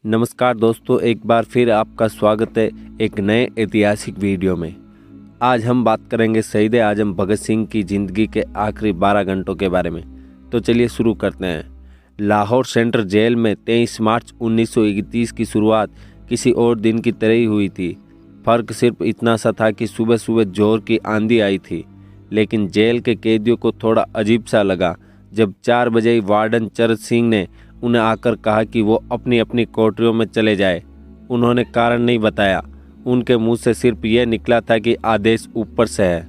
नमस्कार दोस्तों, एक बार फिर आपका स्वागत है एक नए ऐतिहासिक वीडियो में। आज हम बात करेंगे शहीद आजम भगत सिंह की ज़िंदगी के आखिरी 12 घंटों के बारे में। तो चलिए शुरू करते हैं। लाहौर सेंट्रल जेल में 23 मार्च 1931 की शुरुआत किसी और दिन की तरह ही हुई थी। फ़र्क सिर्फ इतना सा था कि सुबह सुबह जोर की आंधी आई थी, लेकिन जेल के कैदियों को थोड़ा अजीब सा लगा जब 4 बजे वार्डन चरत सिंह ने उन्हें आकर कहा कि वो अपनी अपनी कोठरियों में चले जाए। उन्होंने कारण नहीं बताया, उनके मुंह से सिर्फ यह निकला था कि आदेश ऊपर से है।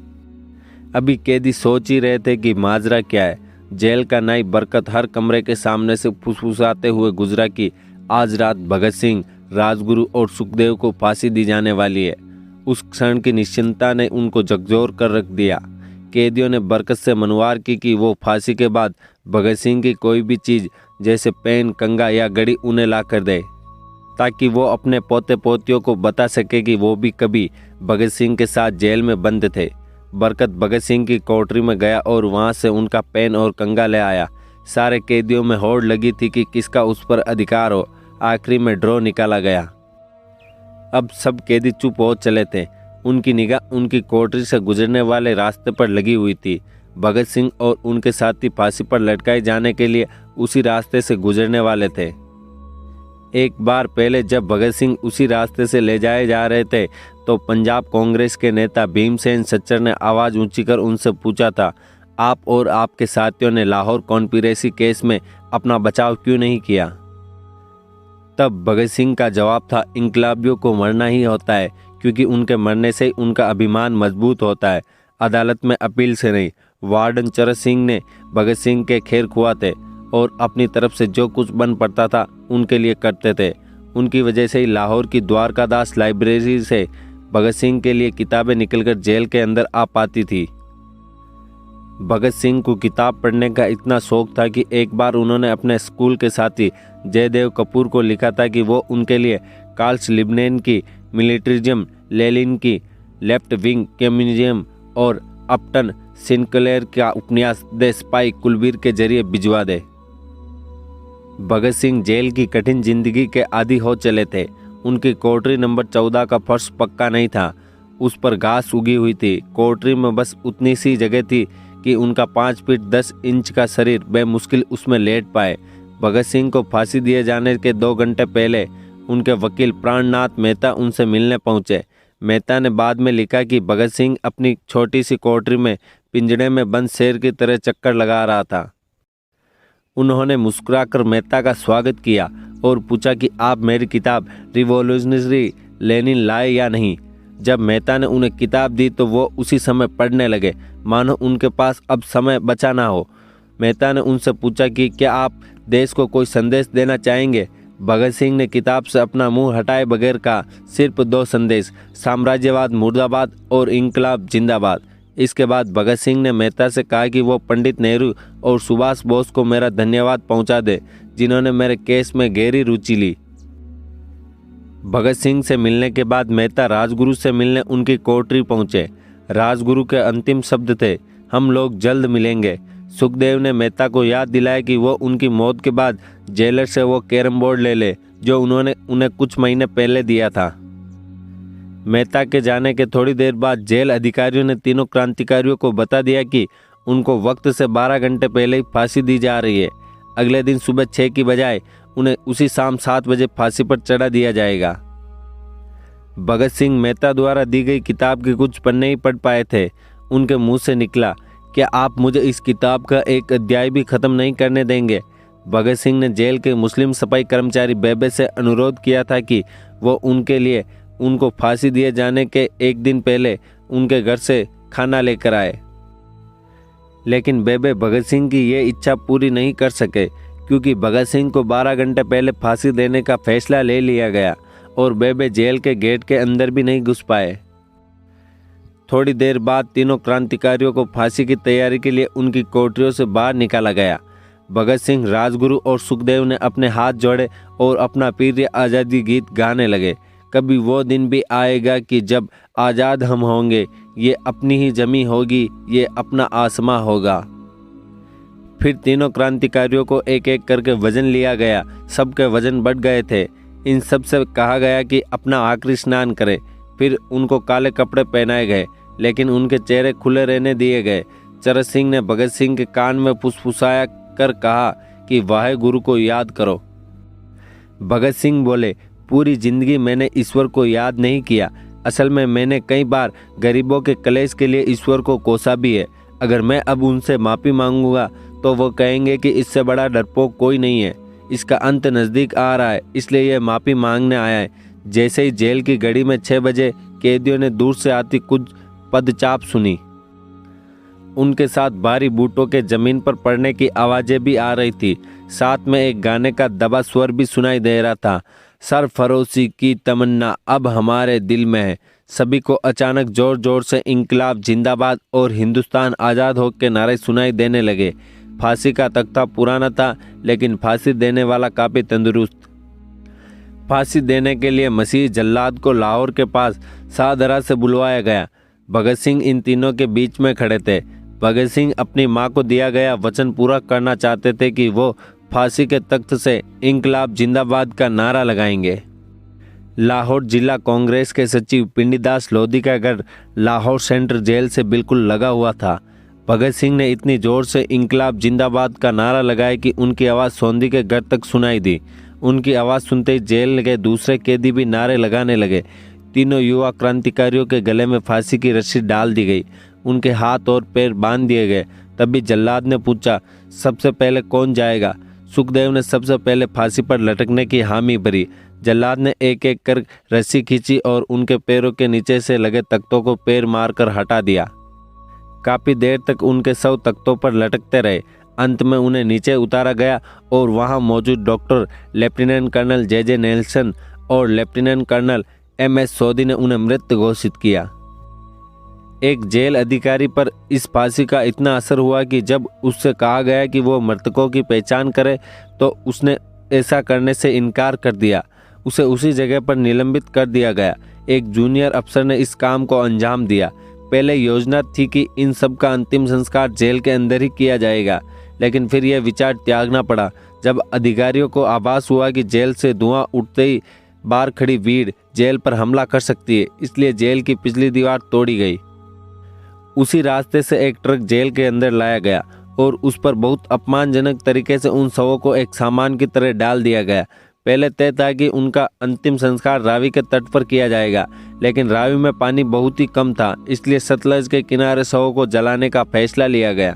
अभी कैदी सोच ही रहे थे कि माजरा क्या है। जेल का नाई बरकत हर कमरे के सामने से फुसफुसाते हुए गुजरा कि आज रात भगत सिंह, राजगुरु और सुखदेव को फांसी दी जाने वाली है। उस क्षण की निश्चिंतता ने उनको झकझोर कर रख दिया। कैदियों ने बरकत से मनवार की कि वो फांसी के बाद भगत सिंह की कोई भी चीज़ जैसे पेन, कंगा या घड़ी उन्हें ला कर दे, ताकि वो अपने पोते पोतियों को बता सके कि वो भी कभी भगत सिंह के साथ जेल में बंद थे। बरकत भगत सिंह की कोठरी में गया और वहाँ से उनका पेन और कंगा ले आया। सारे कैदियों में होड़ लगी थी कि किसका उस पर अधिकार हो। आखिरी में ड्रॉ निकाला गया। अब सब कैदी चुप हो चले थे। उनकी निगाह उनकी कोठरी से गुजरने वाले रास्ते पर लगी हुई थी। भगत सिंह और उनके साथी फांसी पर लटकाए जाने के लिए उसी रास्ते से गुजरने वाले थे। एक बार पहले जब भगत सिंह उसी रास्ते से ले जाए जा रहे थे तो पंजाब कांग्रेस के नेता भीमसेन सच्चर ने आवाज़ ऊंची कर उनसे पूछा था, आप और आपके साथियों ने लाहौर कॉन्स्पिरेसी केस में अपना बचाव क्यों नहीं किया? तब भगत सिंह का जवाब था, इंकलाबियों को मरना ही होता है, क्योंकि उनके मरने से उनका अभिमान मजबूत होता है, अदालत में अपील से नहीं। वार्डन चरत सिंह ने भगत सिंह के खैर खुआ थे और अपनी तरफ से जो कुछ बन पड़ता था उनके लिए करते थे। उनकी वजह से ही लाहौर की द्वारकादास लाइब्रेरी से भगत सिंह के लिए किताबें निकलकर जेल के अंदर आ पाती थी। भगत सिंह को किताब पढ़ने का इतना शौक था कि एक बार उन्होंने अपने स्कूल के साथी जयदेव कपूर को लिखा था कि वो उनके लिए कार्ल लिबनेन की मिलिट्रिज्म, लेनिन की लेफ्ट विंग कम्युनिज्म और अपटन सिनक्लेयर का उपन्यास द स्पाई कुलबीर के जरिए भिजवा दे। भगत सिंह जेल की कठिन जिंदगी के आदी हो चले थे। उनकी कोठरी नंबर 14 का फर्श पक्का नहीं था, उस पर घास उगी हुई थी। कोठरी में बस उतनी सी जगह थी कि उनका 5 फीट 10 इंच का शरीर बेमुश्किल उसमें लेट पाए। भगत सिंह को फांसी दिए जाने के 2 घंटे पहले उनके वकील प्राणनाथ मेहता उनसे मिलने पहुंचे। मेहता ने बाद में लिखा कि भगत सिंह अपनी छोटी सी कोठरी में पिंजड़े में बंद शेर की तरह चक्कर लगा रहा था। उन्होंने मुस्कुराकर मेहता का स्वागत किया और पूछा कि आप मेरी किताब रिवॉल्यूशनरी लेनिन लाए या नहीं। जब मेहता ने उन्हें किताब दी तो वो उसी समय पढ़ने लगे, मानो उनके पास अब समय बचा ना हो। मेहता ने उनसे पूछा कि क्या आप देश को कोई संदेश देना चाहेंगे? भगत सिंह ने किताब से अपना मुंह हटाए बगैर कहा, सिर्फ 2 संदेश, साम्राज्यवाद मुर्दाबाद और इंकलाब जिंदाबाद। इसके बाद भगत सिंह ने मेहता से कहा कि वो पंडित नेहरू और सुभाष बोस को मेरा धन्यवाद पहुंचा दे, जिन्होंने मेरे केस में गहरी रुचि ली। भगत सिंह से मिलने के बाद मेहता राजगुरु से मिलने उनकी कोठरी पहुंचे। राजगुरु के अंतिम शब्द थे, हम लोग जल्द मिलेंगे। सुखदेव ने मेहता को याद दिलाया कि वो उनकी मौत के बाद जेलर से वो कैरम बोर्ड ले ले जो उन्होंने उन्हें कुछ महीने पहले दिया था। मेहता के जाने के थोड़ी देर बाद जेल अधिकारियों ने तीनों क्रांतिकारियों को बता दिया कि उनको वक्त से 12 घंटे पहले ही फांसी दी जा रही है। अगले दिन सुबह 6 की बजाय उन्हें उसी शाम 7 बजे फांसी पर चढ़ा दिया जाएगा। भगत सिंह मेहता द्वारा दी गई किताब के कुछ पन्ने ही पढ़ पाए थे। उनके मुंह से निकला, क्या आप मुझे इस किताब का एक अध्याय भी खत्म नहीं करने देंगे? भगत सिंह ने जेल के मुस्लिम सफाई कर्मचारी बेबे से अनुरोध किया था कि वो उनके लिए उनको फांसी दिए जाने के एक दिन पहले उनके घर से खाना लेकर आए। लेकिन बेबे भगत सिंह की ये इच्छा पूरी नहीं कर सके, क्योंकि भगत सिंह को 12 घंटे पहले फांसी देने का फैसला ले लिया गया और बेबे जेल के गेट के अंदर भी नहीं घुस पाए। थोड़ी देर बाद तीनों क्रांतिकारियों को फांसी की तैयारी के लिए उनकी कोठरियों से बाहर निकाला गया। भगत सिंह, राजगुरु और सुखदेव ने अपने हाथ जोड़े और अपना प्रिय आज़ादी गीत गाने लगे। कभी वो दिन भी आएगा कि जब आज़ाद हम होंगे, ये अपनी ही जमी होगी, ये अपना आसमां होगा। फिर तीनों क्रांतिकारियों को एक एक करके वजन लिया गया। सबके वजन बढ़ गए थे। इन सब से कहा गया कि अपना आखिरी स्नान करें। फिर उनको काले कपड़े पहनाए गए, लेकिन उनके चेहरे खुले रहने दिए गए। चरण सिंह ने भगत सिंह के कान में फुसफुसाया कर कहा कि वाहे गुरु को याद करो। भगत सिंह बोले, पूरी जिंदगी मैंने ईश्वर को याद नहीं किया। असल में मैंने कई बार गरीबों के कलेश के लिए ईश्वर को कोसा भी है। अगर मैं अब उनसे माफ़ी मांगूंगा तो वो कहेंगे कि इससे बड़ा डरपोक कोई नहीं है। इसका अंत नज़दीक आ रहा है, इसलिए यह माफ़ी मांगने आया है। जैसे ही जेल की घड़ी में 6 बजे कैदियों ने दूर से आती कुछ पदचाप सुनी। उनके साथ भारी बूटों के जमीन पर पड़ने की आवाज़ें भी आ रही थी। साथ में एक गाने का दबा स्वर भी सुनाई दे रहा था, सरफरोशी की तमन्ना अब हमारे दिल में है। सभी को अचानक जोर जोर से इंकलाब जिंदाबाद और हिंदुस्तान आज़ाद हो के नारे सुनाई देने लगे। फांसी का तख्ता पुराना था, लेकिन फांसी देने वाला काफ़ी तंदुरुस्त। फांसी देने के लिए मसीह जल्लाद को लाहौर के पास शाहदरा से बुलवाया गया। भगत सिंह इन तीनों के बीच में खड़े थे। भगत सिंह अपनी मां को दिया गया वचन पूरा करना चाहते थे कि वो फांसी के तख्त से इंकलाब जिंदाबाद का नारा लगाएंगे। लाहौर जिला कांग्रेस के सचिव पिंडीदास लोधी का घर लाहौर सेंट्रल जेल से बिल्कुल लगा हुआ था। भगत सिंह ने इतनी जोर से इंकलाब जिंदाबाद का नारा लगाया कि उनकी आवाज़ सोंधी के घर तक सुनाई दी। उनकी आवाज़ सुनते ही जेल के दूसरे कैदी भी नारे लगाने लगे। तीनों युवा क्रांतिकारियों के गले में फांसी की रस्सी डाल दी गई। उनके हाथ और पैर बांध दिए गए। तभी जल्लाद ने पूछा, सबसे पहले कौन जाएगा? सुखदेव ने सबसे पहले फांसी पर लटकने की हामी भरी। जल्लाद ने एक एक कर रस्सी खींची और उनके पैरों के नीचे से लगे तख्तों को पैर मारकर हटा दिया। काफ़ी देर तक उनके शव तख्तों पर लटकते रहे। अंत में उन्हें नीचे उतारा गया और वहां मौजूद doctor lieutenant colonel J Nelson और लेफ्टिनेंट कर्नल MS सोधी ने उन्हें मृत घोषित किया। एक जेल अधिकारी पर इस फांसी का इतना असर हुआ कि जब उससे कहा गया कि वो मृतकों की पहचान करे तो उसने ऐसा करने से इनकार कर दिया। उसे उसी जगह पर निलंबित कर दिया गया। एक जूनियर अफसर ने इस काम को अंजाम दिया। पहले योजना थी कि इन सब का अंतिम संस्कार जेल के अंदर ही किया जाएगा, लेकिन फिर यह विचार त्यागना पड़ा जब अधिकारियों को आभास हुआ कि जेल से धुआं उठते ही बाहर खड़ी भीड़ जेल पर हमला कर सकती है। इसलिए जेल की पिछली दीवार तोड़ी गई। उसी रास्ते से एक ट्रक जेल के अंदर लाया गया और उस पर बहुत अपमानजनक तरीके से उन शवों को एक सामान की तरह डाल दिया गया। पहले तय था कि उनका अंतिम संस्कार रावी के तट पर किया जाएगा, लेकिन रावी में पानी बहुत ही कम था, इसलिए सतलज के किनारे शवों को जलाने का फैसला लिया गया।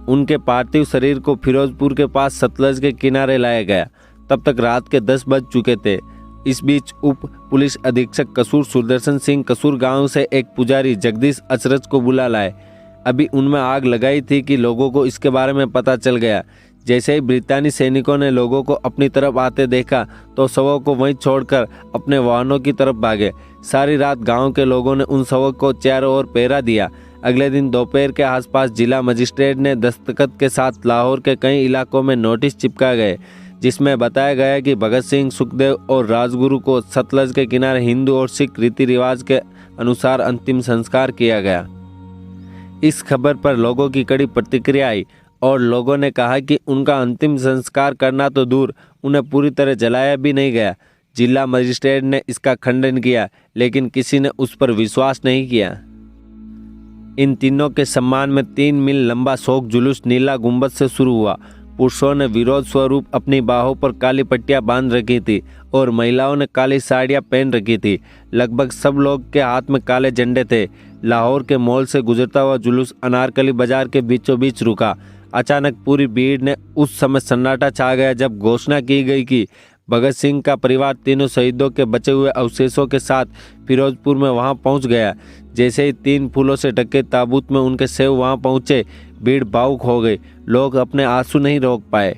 उनके पार्थिव शरीर को फिरोजपुर के पास सतलज के किनारे लाया गया। तब तक रात के 10 बज चुके थे। इस बीच उप पुलिस अधीक्षक कसूर सुदर्शन सिंह कसूर गांव से एक पुजारी जगदीश अचरज को बुला लाए। अभी उनमें आग लगाई थी कि लोगों को इसके बारे में पता चल गया। जैसे ही ब्रितानी सैनिकों ने लोगों को अपनी तरफ आते देखा तो शवों को वहीं छोड़कर अपने वाहनों की तरफ भागे। सारी रात गांव के लोगों ने उन शवों को चारों ओर पहरा दिया। अगले दिन दोपहर के आसपास जिला मजिस्ट्रेट ने दस्तखत के साथ लाहौर के कई इलाकों में नोटिस चिपका गए, जिसमें बताया गया कि भगत सिंह, सुखदेव और राजगुरु को सतलज के किनारे हिंदू और सिख रीति रिवाज के अनुसार अंतिम संस्कार किया गया। इस खबर पर लोगों की कड़ी प्रतिक्रिया आई और लोगों ने कहा कि उनका अंतिम संस्कार करना तो दूर, उन्हें पूरी तरह जलाया भी नहीं गया। जिला मजिस्ट्रेट ने इसका खंडन किया, लेकिन किसी ने उस पर विश्वास नहीं किया। इन तीनों के सम्मान में 3 मील लंबा शोक जुलूस नीला गुंबद से शुरू हुआ। पुरुषों ने विरोध स्वरूप अपनी बाहों पर काली पट्टियां बांध रखी थी और महिलाओं ने काली साड़ियां पहन रखी थी। लगभग सब लोग के हाथ में काले झंडे थे। लाहौर के मॉल से गुजरता हुआ जुलूस अनारकली बाजार के बीचों बीच रुका। अचानक पूरी भीड़ ने उस समय सन्नाटा छा गया जब घोषणा की गई कि भगत सिंह का परिवार तीनों शहीदों के बचे हुए अवशेषों के साथ फिरोजपुर में वहां पहुंच गया। जैसे ही 3 फूलों से ढके ताबूत में उनके शव वहां पहुंचे, भीड़ भावुक हो गई। लोग अपने आंसू नहीं रोक पाए।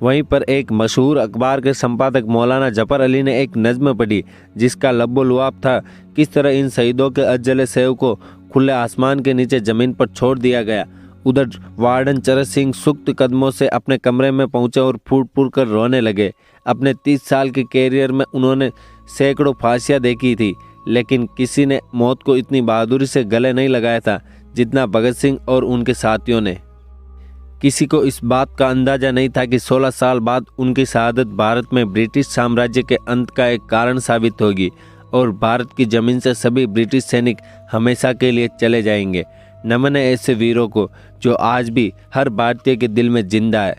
वहीं पर एक मशहूर अखबार के संपादक मौलाना जफर अली ने एक नज्म पढ़ी जिसका लब्बो-लुआब था, किस तरह इन शहीदों के अजले शव को खुले आसमान के नीचे जमीन पर छोड़ दिया गया। उधर वार्डन चरण सिंह सुक्त कदमों से अपने कमरे में पहुंचे और फूट फूट कर रोने लगे। अपने 30 साल के कैरियर में उन्होंने सैकड़ों फांसियां देखी थी, लेकिन किसी ने मौत को इतनी बहादुरी से गले नहीं लगाया था जितना भगत सिंह और उनके साथियों ने। किसी को इस बात का अंदाज़ा नहीं था कि 16 साल बाद उनकी शहादत भारत में ब्रिटिश साम्राज्य के अंत का एक कारण साबित होगी और भारत की ज़मीन से सभी ब्रिटिश सैनिक हमेशा के लिए चले जाएंगे। नमन है ऐसे वीरों को जो आज भी हर भारतीय के दिल में जिंदा है।